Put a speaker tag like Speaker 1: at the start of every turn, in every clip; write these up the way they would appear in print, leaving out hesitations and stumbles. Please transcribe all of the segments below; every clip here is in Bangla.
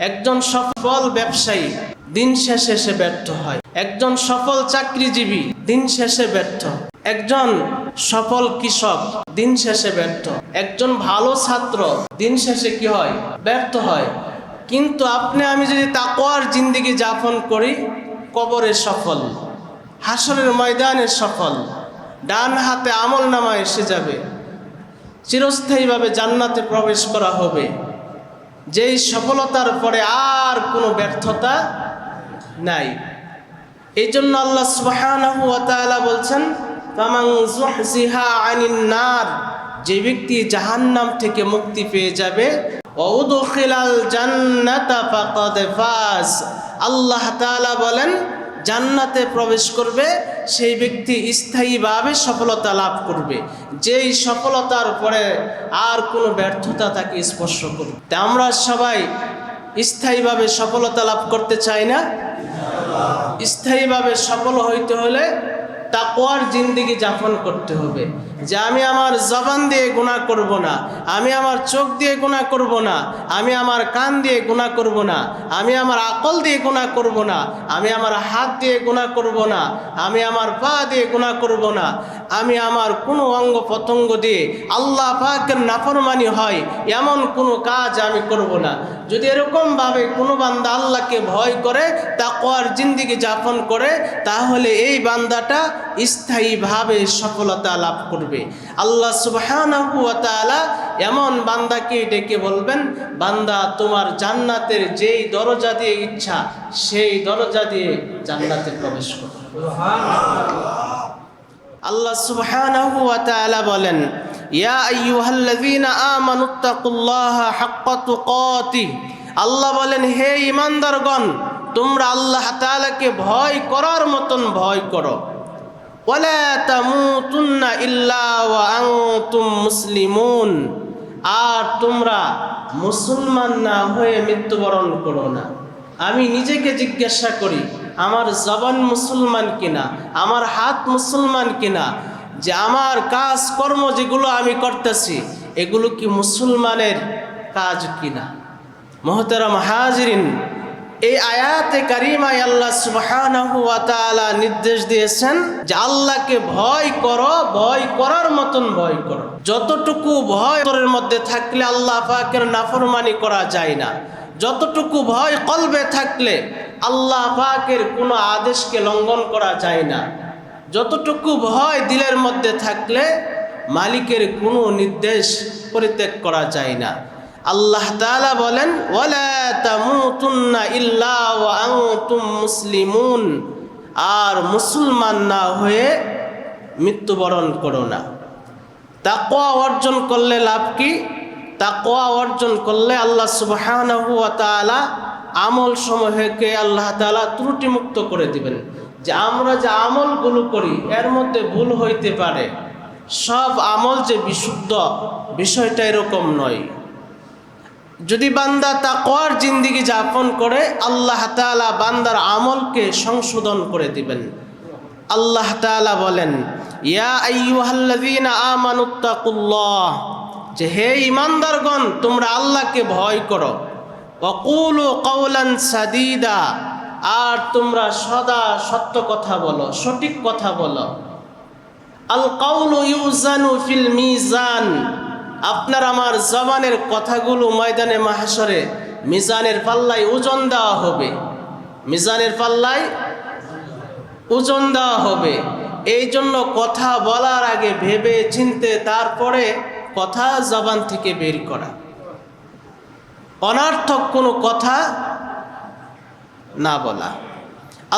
Speaker 1: একজন সফল ব্যবসায়ী দিন শেষে সে ব্যর্থ হয়। একজন সফল চাকরিজীবী দিন শেষে ব্যর্থ। একজন সফল কৃষক দিন শেষে ব্যর্থ। একজন ভালো ছাত্র দিন শেষে কি হয়? ব্যর্থ হয়। কিন্তু আপনি আমি যদি তাকওয়ার জিন্দেগি যাপন করি, কবরে সফল, হাসরের ময়দানে সফল, ডান হাতে আমলনামা এসে যাবে, চিরস্থায়ীভাবে জান্নাতে প্রবেশ করা হবে। যেই সফলতার পরে আর কোনো ব্যর্থতা নাই। এই জন্য আল্লাহ সুবহানাহু ওয়া তাআলা বলছেন, ফামান যুহজিহা আনিন নার, যে ব্যক্তি জাহান্নাম থেকে মুক্তি পেয়ে যাবে, ওয়া উদখিলাল জান্নাতা ফাকাদ ফাজ, আল্লাহ তাআলা বলেন জান্নাতে প্রবেশ করবে সেই ব্যক্তি স্থায়ীভাবে সফলতা লাভ করবে। যেই সফলতার পরে আর কোনো ব্যর্থতা তাকে স্পর্শ করবে। তা আমরা সবাই স্থায়ীভাবে সফলতা লাভ করতে চাই না? স্থায়ীভাবে সফল হইতে হলে তাকওয়ার জিন্দেগি যাপন করতে হবে। যে আমি আমার জবান দিয়ে গুনাহ করব না, আমি আমার চোখ দিয়ে গুনাহ করব না, আমি আমার কান দিয়ে গুনাহ করব না, আমি আমার আকল দিয়ে গুনাহ করব না, আমি আমার হাত দিয়ে গুনাহ করব না, আমি আমার পা দিয়ে গুনাহ করব না, আমি আমার কোনো অঙ্গ প্রত্যঙ্গ দিয়ে আল্লাহ পাকের নাফরমানি হয় এমন কোনো কাজ আমি করব না। যদি এরকমভাবে কোনো বান্দা আল্লাহকে ভয় করে তাকওয়ার জিন্দেগি যাপন করে, তাহলে এই বান্দাটা স্থায়ীভাবে সফলতা লাভ করবে। আল্লাহ সুবহানাহু ওয়া তাআলা এমন বান্দাকে ডেকে বলবেন, বান্দা তোমার জান্নাতের যেই দরজা দিয়ে ইচ্ছা সেই দরজা দিয়ে জান্নাতে প্রবেশ করো। আল্লাহ সুবহানাহু ওয়া তাআলা বলেন, ইয়া আইয়ুহাল্লাযীনা আমানুত্তাকুল্লাহা হাক্কা তুকাতিহ, আল্লাহ বলেন হে ঈমানদারগণ, তোমরা আল্লাহ তাআলাকে ভয় করার মতন ভয় করো। ওয়ালা তামুতুন্না ইল্লা ওয়া আনতুম মুসলিমুন, আর তোমরা মুসলমান না হয়ে মৃত্যুবরণ করো না। আমি নিজেকে জিজ্ঞাসা করি, আমার জবান মুসলমান কিনা, আমার হাত মুসলমান কিনা, যে আমার কাজ কর্ম যেগুলো আমি করতেছি এগুলো কি মুসলমানের কাজ কিনা। মুহতারাম হাজিরিন, এই আয়াতে কারিমায় আল্লাহ সুবহানাহু ওয়া তাআলা নির্দেশ দিয়েছেন যে আল্লাহকে ভয় করো, ভয় করার মতন ভয় করো। যতটুকু ভয় তোর মধ্যে থাকলে আল্লাহ পাকের নাফরমানি করা যায় না, যতটুকু ভয় কলবে থাকলে আল্লাহ পাকের কোনো আদেশকে লঙ্ঘন করা যায় না, যতটুকু ভয় দিলের মধ্যে থাকলে মালিকের কোনো নির্দেশ পরিত্যাগ করা যায় না। আল্লাহ তাআলা বলেন, ওয়ালা তামুতুন্না ইল্লা ওয়া আনতুম মুসলিমুন, আর মুসলমান না হয়ে মৃত্যুবরণ করো না। তাকওয়া অর্জন করলে লাভ কি? তাকওয়া অর্জন করলে আল্লাহ সুবহানাহু ওয়া তাআলা আমল সমূহকে আল্লাহ তাআলা ত্রুটিমুক্ত করে দিবেন। যে আমরা যে আমলগুলো করি এর মধ্যে ভুল হইতে পারে, সব আমল যে বিশুদ্ধ বিষয়টা এরকম নয়। যদি বান্দা তাকওয়ার জিন্দেগি যাপন করে, আল্লাহ তাআলা বান্দার আমলকে সংশোধন করে দিবেন। আল্লাহ তাআলা বলেন, ইয়া আইয়ুহাল্লাযীনা আমানুত্তাকুল্লাহ, যে হে ঈমানদারগণ তোমরা আল্লাহকে ভয় করো। ওয়াকুলু কাওলান সাদীদা, আর তোমরা সদা সত্য কথা বলো, সঠিক কথা বলো। আল কাউলু ইউজানু ফিল মিজান, আপনার আমার জবানের কথাগুলো ময়দানে মাহশরে মিজানের পাল্লায় ওজন দেওয়া হবে, মিজানের পাল্লায় ওজন দেওয়া হবে। এই জন্য কথা বলার আগে ভেবে চিনতে তারপরে কথা জবান থেকে বের করা, অনর্থক কোনো কথা না বলা।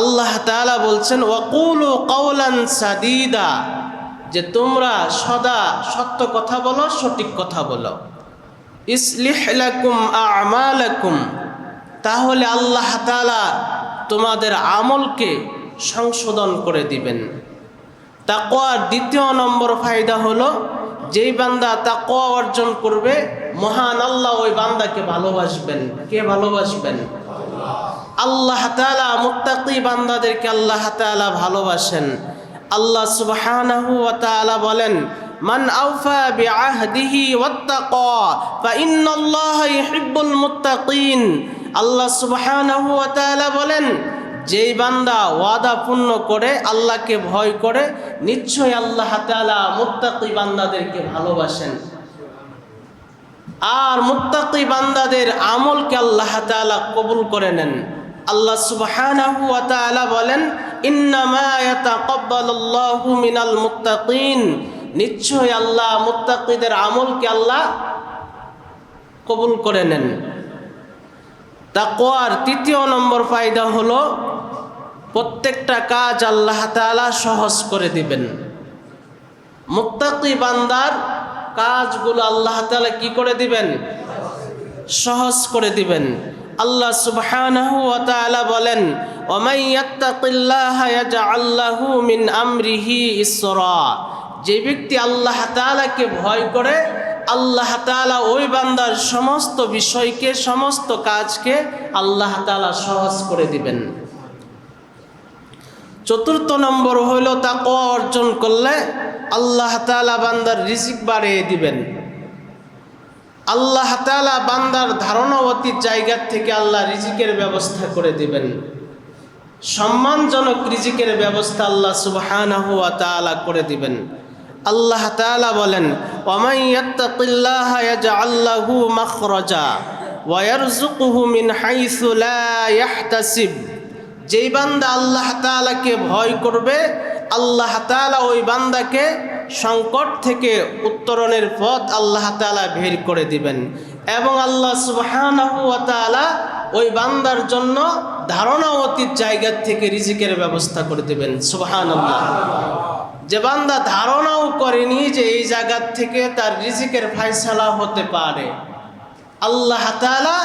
Speaker 1: আল্লাহ তাআলা বলছেন, ওয়াকুলু কাওলান সাদীদা, যে তোমরা সদা সত্য কথা বলো, সঠিক কথা বলো। ইসলিহ লাকুম আ'মালাকুম, তাহলে আল্লাহ তাআলা তোমাদের আমলকে সংশোধন করে দিবেন। তাকওয়ার দ্বিতীয় নম্বর ফায়দা হলো, যেই বান্দা তাকওয়া অর্জন করবে মহান আল্লাহ ওই বান্দাকে ভালোবাসবেন। কে ভালোবাসবেন? আল্লাহ তাআলা মুত্তাকি বান্দাদেরকে আল্লাহ তাআলা ভালোবাসেন। আল্লাহ সুবহানাহু ওয়া তাআলা বলেন, মান আওফা বিআহদিহি ওয়াত্তাকা ফা ইন্নাল্লাহা ইউহিব্বুল মুত্তাকিন, আল্লাহ সুবহানাহু ওয়া তাআলা বলেন, যেই বান্দা ওয়াদা পূর্ণ করে আল্লাহকে ভয় করে নিশ্চয়ই আল্লাহ তাআলা মুত্তাকি বান্দাদেরকে ভালোবাসেন। আর মুত্তাকি বান্দাদের আমলকে আল্লাহ তাআলা কবুল করে নেন। আল্লাহ সুবহানাহু ওয়া তাআলা বলেন, ইন্নামা ইয়াতাকাব্বালুল্লাহু মিনাল মুত্তাকিন, নিশ্চয়ই আল্লাহ মুত্তাকিদের আমলকে আল্লাহ কবুল করে নেন। তাকওয়ার তৃতীয় নম্বর ফায়দা হলো প্রত্যেকটা কাজ আল্লাহ তাআলা সহজ করে দিবেন। মুত্তাকি বান্দার কাজগুলো আল্লাহ তাআলা কি করে দিবেন? সহজ করে দিবেন। আল্লাহ সুবহানাহু ওয়া তাআলা বলেন, ওয়া মান ইয়াত্তাকিল্লাহা ইয়াজআল লাহু মিন আমরিহি ইসরা, যে ব্যক্তি আল্লাহ তাআলাকে ভয় করে আল্লাহ তাআলা ওই বান্দার সমস্ত বিষয়কে, সমস্ত কাজকে আল্লাহ তাআলা সহজ করে দিবেন। চতুর্থ নম্বর হইল তাকওয়া অর্জন করলে আল্লাহ তাআলা বান্দার রিজিক বাড়িয়ে দিবেন। আল্লাহ তাআলা বান্দার ধারণা অতীত জায়গা থেকে আল্লাহ রিজিকের ব্যবস্থা করে দিবেন। সম্মানজনক রিজিকের ব্যবস্থা আল্লাহ সুবহানাহু ওয়া তাআলা করে দিবেন। আল্লাহ তাআলা বলেন, ওয়া মান ইয়াত্তাকিল্লাহা ইয়াজআল লাহু মাখরাজা ওয়া ইয়ারযুকুহু মিন হাইসু লা ইয়াহতাসিব, যেই বান্দা আল্লাহ তাআলাকে ভয় করবে আল্লাহ তাআলা ওই বান্দাকে সংকট থেকে উত্তরণের পথ আল্লাহ তাআলা বের করে দিবেন। এবং আল্লাহ সুবহানাহু ওয়া তাআলা ওই বান্দার জন্য ধারণা অতীত জায়গা থেকে রিজিকের ব্যবস্থা করে দিবেন। সুবহানাল্লাহ। যে বান্দা ধারণাও করেনি যে এই জায়গা থেকে তার রিজিকের ফয়সালা হতে পারে, আল্লাহ তাআলা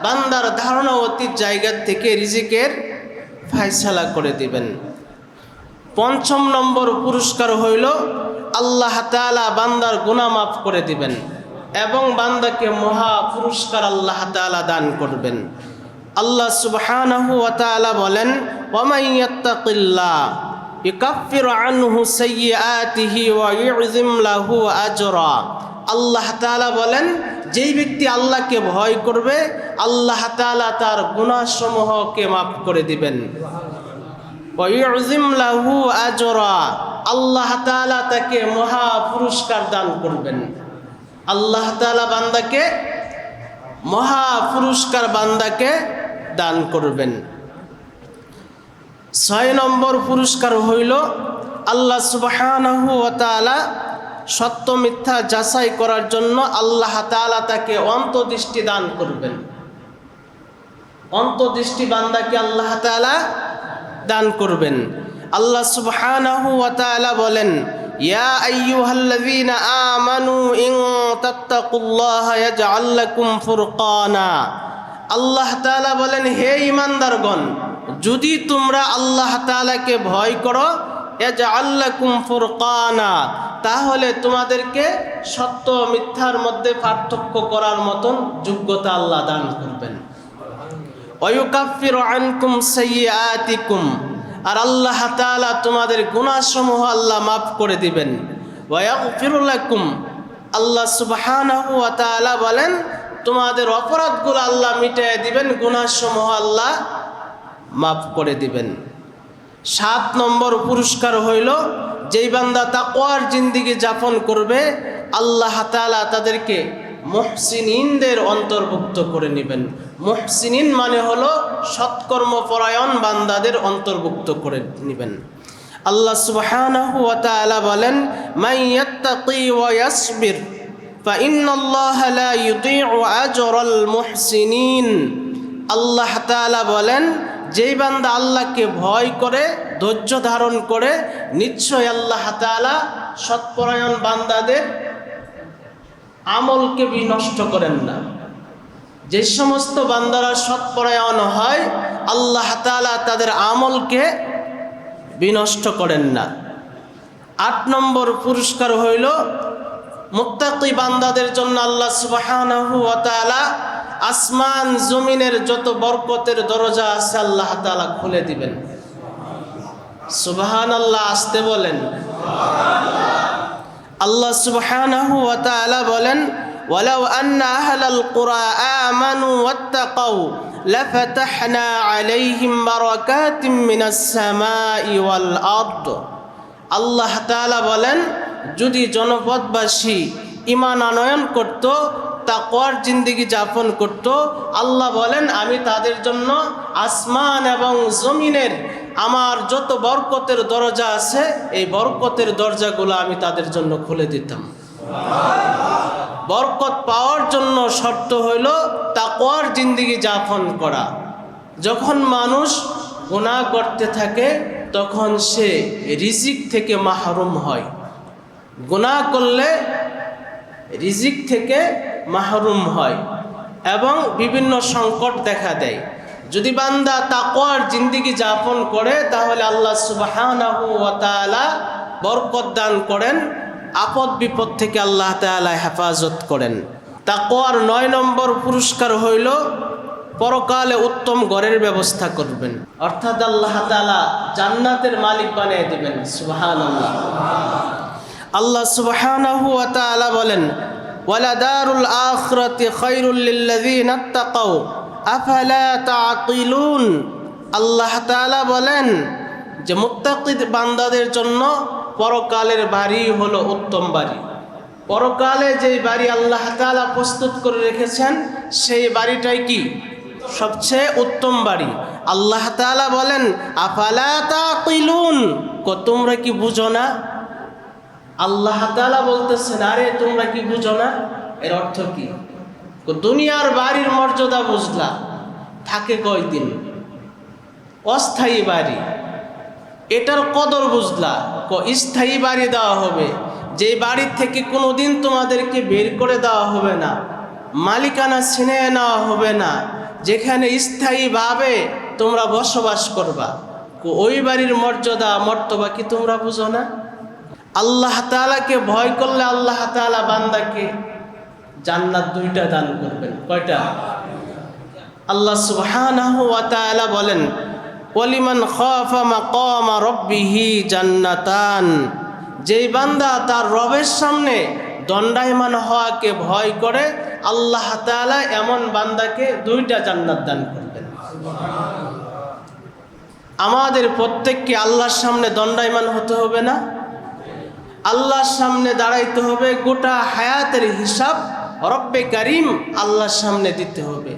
Speaker 1: বান্দার ধারণা অতীত জায়গা থেকে রিজিকের ফয়সালা করে দিবেন। পঞ্চম নম্বর পুরস্কার হইল আল্লাহ তাআলা বান্দার গুনাহ মাফ করে দিবেন এবং বান্দাকে মহা পুরস্কার আল্লাহ তাআলা দান করবেন। আল্লাহ সুবহানাহু ওয়া তাআলা বলেন, ওয়া মান ইয়াত্তাকিল্লাহ ইউকাফিরু আনহু সাইয়্যাতিহি ওয়া ইউযিম লাহু আজরা, আল্লাহ তাআলা বলেন, যেই ব্যক্তি আল্লাহকে ভয় করবে আল্লাহ তাআলা তার গুনাহসমূহকে মাফ করে দিবেন। ওয়া ইউযিম লাহু আজরা, আল্লাহ তাআলা তাকে মহা পুরস্কার দান করবেন। আল্লাহ তাআলা বান্দাকে মহা পুরস্কার বান্দাকে দান করবেন। 6 নম্বর পুরস্কার হইল আল্লাহ সুবহানাহু ওয়া তাআলা সত্য মিথ্যা যাচাই করার জন্য আল্লাহ তাআলা তাকে অন্তর্দৃষ্টি দান করবেন। অন্তর্দৃষ্টি বান্দাকে আল্লাহ তাআলা দান করবেন। আল্লাহ সুবহানাহু ওয়া তাআলা বলেন, ইয়া আইয়ুহাল্লাযীনা আমানু ইন তাত্তাকুল্লাহা ইয়াজআল লাকুম ফুরকানা, আল্লাহ তাআলা বলেন, হে ঈমানদারগণ, যদি তোমরা আল্লাহ তাআলাকে ভয় করো ইয়াজআল লাকুম ফুরকানা, তাহলে তোমাদেরকে সত্য মিথ্যার মধ্যে পার্থক্য করার মতন যোগ্যতা আল্লাহ দান করবেন। ওয়া ইউকাফিরু আনকুম সাইয়্যাতিকুম, আর আল্লাহ তাআলা তোমাদের গুনাহসমূহ আল্লাহ মাফ করে দিবেন। ওয়া ইয়াগফিরু লাকুম, আল্লাহ সুবহানাহু ওয়া তাআলা বলেন, তোমাদের অপরাধগুলো আল্লাহ মিটিয়ে দিবেন, গুনাহসমূহ আল্লাহ মাফ করে দিবেন। 7 নম্বর পুরস্কার হইল যেই বান্দা তাকওয়ার জিন্দেগি যাপন করবে আল্লাহ তাআলা তাদেরকে মুহসিনিনদের অন্তর্ভুক্ত করে নেবেন। মুহসিনিন মানে হলো সৎকর্মপরায়ণ বান্দাদের অন্তর্ভুক্ত করে নেবেন। আল্লাহ সুবহানাহু ওয়া তাআলা বলেন, মান ইয়াত্তাকি ওয়া ইয়াসবির ফাইন্নাল্লাহা লা ইউযীউ আজরাল মুহসিনিন, আল্লাহ তাআলা বলেন, যেই বান্দা আল্লাহকে ভয় করে ধৈর্য ধারণ করে নিশ্চয় আল্লাহ তাআলা সৎপরায়ণ বান্দাদের আমলকে বিনষ্ট করেন না। যে সমস্ত বান্দারা সৎপরায়ণ হয় আল্লাহ তাআলা তাদের আমলকে বিনষ্ট করেন না। 8 নম্বর পুরস্কার হইল মুত্তাকি বান্দাদের জন্য আল্লাহ সুবহানাহু ওয়া তাআলা আসমান জমিনের যত বরকতের দরজা আছে আল্লাহ তাআলা খুলে দিবেন। সুবহানাল্লাহ, আসতে বলেন। আল্লাহ সুবহানাহু ওয়া তাআলা বলেন, ওয়ালাউ আন্না আহলাল কুরা আমানু ওয়াত্তাকাউ লাফাতাহনা আলাইহিম বারাকাতিম মিনাস সামাই ওয়াল আরদ। আল্লাহ তাআলা বলেন, যদি জনপদবাসী ঈমান আনয়ন করত, তাকওয়ার জিন্দেগি যাপন করত, আল্লাহ বলেন আমি তাদের জন্য আসমান এবং জমিনের আমার যত বরকতের দরজা আছে এই বরকতের দরজাগুলো আমি তাদের জন্য খুলে দিতাম। বরকত পাওয়ার জন্য শর্ত হইল তাকওয়ার জিন্দেগি যাপন করা। যখন মানুষ গুনাহ করতে থাকে তখন সে রিজিক থেকে মাহরুম হয়। গুনাহ করলে রিজিক থেকে মাহরুম হয় এবং বিভিন্ন সংকট দেখা দেয়। যদি বান্দা তাকওয়ার জিন্দেগি যাপন করে তাহলে আল্লাহ সুবহানাহু ওয়া তাআলা বরকত দান করেন, আপদ বিপদ থেকে আল্লাহ তাআলা হেফাজত করেন। তাকওয়ার ৯ নম্বর পুরস্কার হইল পরকালে উত্তম ঘরের ব্যবস্থা করবেন, অর্থাৎ আল্লাহ তাআলা জান্নাতের মালিক বানিয়ে দেবেন। সুবহানাল্লাহ। আল্লাহ সুবহানাহু ওয়া তাআলা বলেন, ওয়ালাদারুল আখিরাতি খায়রুল লিল্লাযিনা তাকাউ আফালা তাআকিলুন। আল্লাহ তাআলা বলেন যে মুত্তাকি বান্দাদের জন্য পরকালের বাড়ি হলো উত্তম বাড়ি। পরকালে যে বাড়ি আল্লাহ তাআলা প্রস্তুত করে রেখেছেন সেই বাড়িটাই কি সবচেয়ে উত্তম বাড়ি। আল্লাহ তাআলা বলেন আফালা তাআকিলুন, তোমরা কি বুঝো না? আল্লাহ তাআলা বলতেছেন আরে তোমরা কি বুঝো না? এর অর্থ কি? দুনিয়ার বাড়ির মর্যাদা বুঝলা, থাকে কয়দিন, অস্থায়ী বাড়ি, এটার কদর বুঝলা, স্থায়ী বাড়ি দেওয়া হবে, যে বাড়ির থেকে কোনোদিন তোমাদেরকে বের করে দেওয়া হবে না, মালিকানা ছিনিয়ে নেওয়া হবে না, যেখানে স্থায়ীভাবে তোমরা বসবাস করবা, ওই বাড়ির মর্যাদা মর্তবা কি তোমরা বুঝো না? আল্লাহ তাআলাকে ভয় করলে আল্লাহ তাআলা বান্দাকে জান্নাত 2টা দান করবেন। কয়টা? আল্লাহ সুবহানাহু ওয়া তাআলা বলেন, ওয়ালিমান খাফা মাকামা রাব্বিহি জান্নাতান। যেই বান্দা তার রবের সামনে দণ্ডায়মান হওয়াকে ভয় করে আল্লাহ তাআলা এমন বান্দাকে 2টা জান্নাত দান করবেন। আমাদের প্রত্যেককে আল্লাহর সামনে দণ্ডায়মান হতে হবে না? আল্লাহর সামনে দাঁড়াইতে হবে, গোটা হায়াতের হিসাব রব্বে কারীম আল্লাহর সামনে দিতে হবে।